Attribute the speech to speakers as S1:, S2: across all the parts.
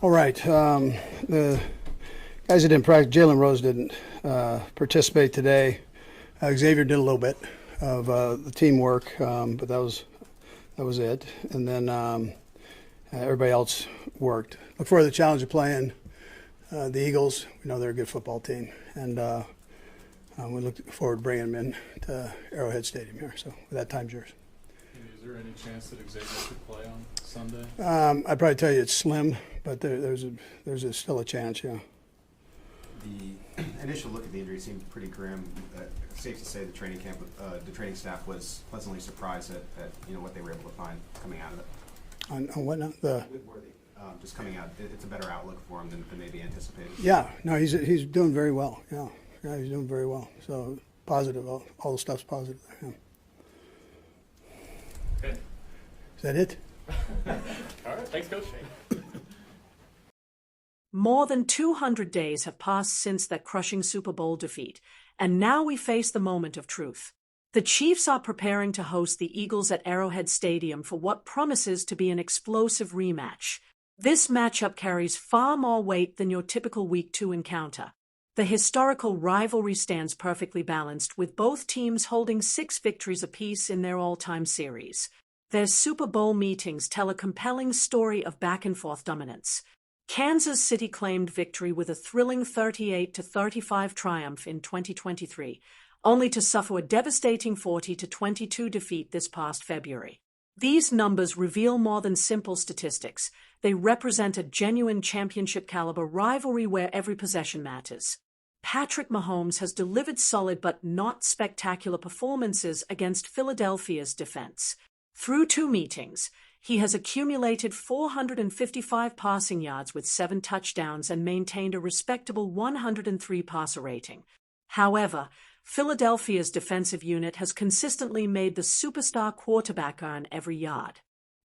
S1: All right. The guys that didn't practice, Jalen Rose didn't participate today. Xavier did a little bit of the teamwork, but that was it. And then everybody else worked. Look forward to the challenge of playing the Eagles. We know they're a good football team, and we look forward to bringing them in to Arrowhead Stadium here. So that time's yours.
S2: Is there any chance that Xavier could play on Sunday?
S1: I'd probably tell you it's slim, but there's still a chance, yeah.
S3: The initial look at the injury seemed pretty grim. Safe to say the training staff was pleasantly surprised at what they were able to find coming out of it.
S1: On what now?
S3: Just coming out, it's a better outlook for him than maybe anticipated.
S1: Yeah, no, he's doing very well. Yeah, he's doing very well. So positive, all the stuff's positive. Yeah.
S4: Okay.
S1: Is that it?
S4: All right, thanks, Coach.
S5: More than 200 days have passed since that crushing Super Bowl defeat, and now we face the moment of truth. The Chiefs are preparing to host the Eagles at Arrowhead Stadium for what promises to be an explosive rematch. This matchup carries far more weight than your typical Week 2 encounter. The historical rivalry stands perfectly balanced, with both teams holding 6 victories apiece in their all-time series. Their Super Bowl meetings tell a compelling story of back-and-forth dominance. Kansas City claimed victory with a thrilling 38-35 triumph in 2023, only to suffer a devastating 40-22 defeat this past February. These numbers reveal more than simple statistics. They represent a genuine championship-caliber rivalry where every possession matters. Patrick Mahomes has delivered solid but not spectacular performances against Philadelphia's defense. Through 2 meetings, he has accumulated 455 passing yards with 7 touchdowns and maintained a respectable 103 passer rating. However, Philadelphia's defensive unit has consistently made the superstar quarterback earn every yard.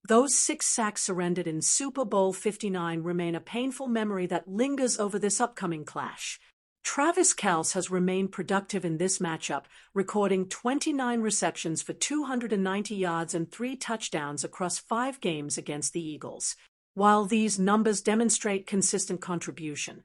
S5: Those 6 sacks surrendered in Super Bowl 59 remain a painful memory that lingers over this upcoming clash. Travis Kelce has remained productive in this matchup, recording 29 receptions for 290 yards and 3 touchdowns across 5 games against the Eagles. While these numbers demonstrate consistent contribution,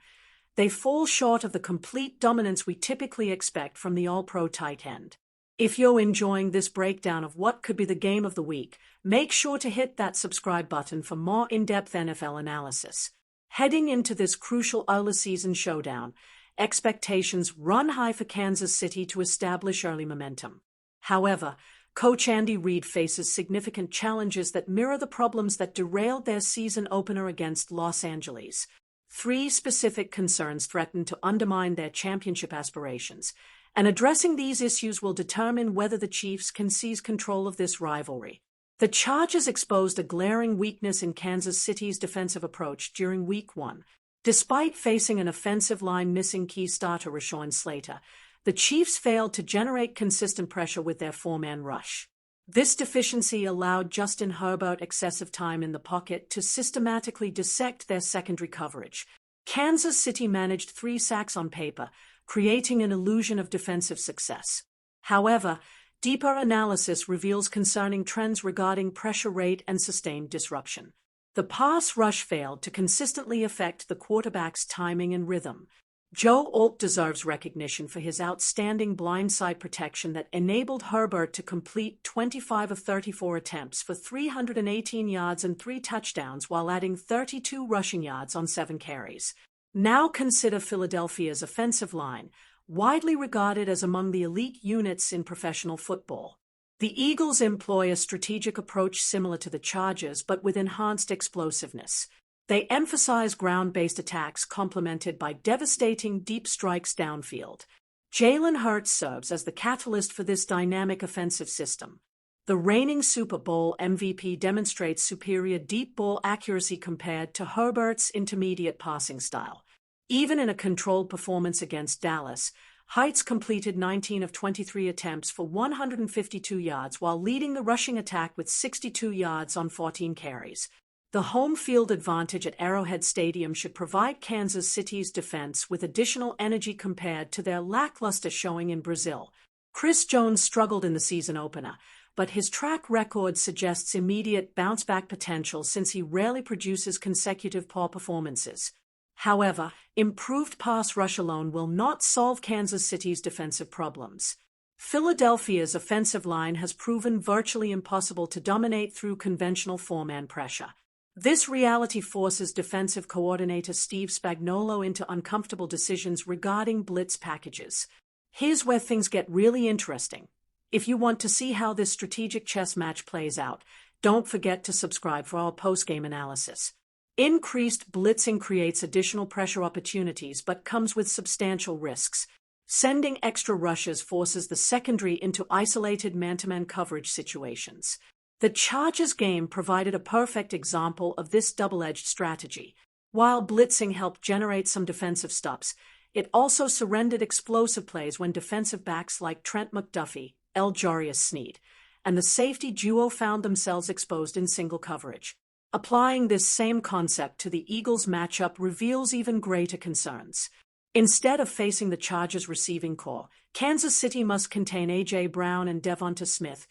S5: they fall short of the complete dominance we typically expect from the All-Pro tight end. If you're enjoying this breakdown of what could be the game of the week, make sure to hit that subscribe button for more in-depth NFL analysis. Heading into this crucial early season showdown, expectations run high for Kansas City to establish early momentum. However, Coach Andy Reid faces significant challenges that mirror the problems that derailed their season opener against Los Angeles. 3 specific concerns threaten to undermine their championship aspirations, and addressing these issues will determine whether the Chiefs can seize control of this rivalry. The Chargers exposed a glaring weakness in Kansas City's defensive approach during Week 1. Despite facing an offensive line missing key starter Rashawn Slater, the Chiefs failed to generate consistent pressure with their 4-man rush. This deficiency allowed Justin Herbert excessive time in the pocket to systematically dissect their secondary coverage. Kansas City managed 3 sacks on paper, creating an illusion of defensive success. However, deeper analysis reveals concerning trends regarding pressure rate and sustained disruption. The pass rush failed to consistently affect the quarterback's timing and rhythm. Joe Alt deserves recognition for his outstanding blindside protection that enabled Herbert to complete 25 of 34 attempts for 318 yards and 3 touchdowns while adding 32 rushing yards on 7 carries. Now consider Philadelphia's offensive line, widely regarded as among the elite units in professional football. The Eagles employ a strategic approach similar to the Chargers, but with enhanced explosiveness. They emphasize ground-based attacks complemented by devastating deep strikes downfield. Jalen Hurts serves as the catalyst for this dynamic offensive system. The reigning Super Bowl MVP demonstrates superior deep ball accuracy compared to Herbert's intermediate passing style. Even in a controlled performance against Dallas, Heights completed 19 of 23 attempts for 152 yards while leading the rushing attack with 62 yards on 14 carries. The home field advantage at Arrowhead Stadium should provide Kansas City's defense with additional energy compared to their lackluster showing in Brazil. Chris Jones struggled in the season opener, but his track record suggests immediate bounce-back potential since he rarely produces consecutive poor performances. However, improved pass rush alone will not solve Kansas City's defensive problems. Philadelphia's offensive line has proven virtually impossible to dominate through conventional four-man pressure. This reality forces defensive coordinator Steve Spagnuolo into uncomfortable decisions regarding blitz packages. Here's where things get really interesting. If you want to see how this strategic chess match plays out, don't forget to subscribe for our post-game analysis. Increased blitzing creates additional pressure opportunities but comes with substantial risks. Sending extra rushes forces the secondary into isolated man-to-man coverage situations. The Chargers game provided a perfect example of this double-edged strategy. While blitzing helped generate some defensive stops, it also surrendered explosive plays when defensive backs like Trent McDuffie, L'Jarius Sneed, and the safety duo found themselves exposed in single coverage. Applying this same concept to the Eagles matchup reveals even greater concerns. Instead of facing the Chargers' receiving core, Kansas City must contain A.J. Brown and Devonta Smith,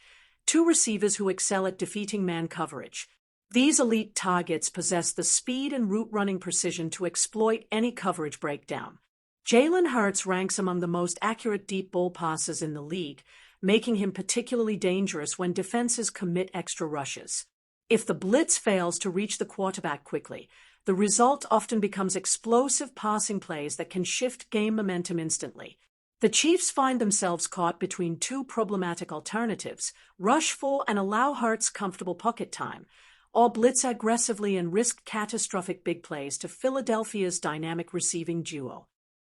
S5: two receivers who excel at defeating man coverage. These elite targets possess the speed and route-running precision to exploit any coverage breakdown. Jalen Hurts ranks among the most accurate deep ball passes in the league, making him particularly dangerous when defenses commit extra rushes. If the blitz fails to reach the quarterback quickly, the result often becomes explosive passing plays that can shift game momentum instantly. The Chiefs find themselves caught between two problematic alternatives: rush for and allow Hurts comfortable pocket time, or blitz aggressively and risk catastrophic big plays to Philadelphia's dynamic receiving duo.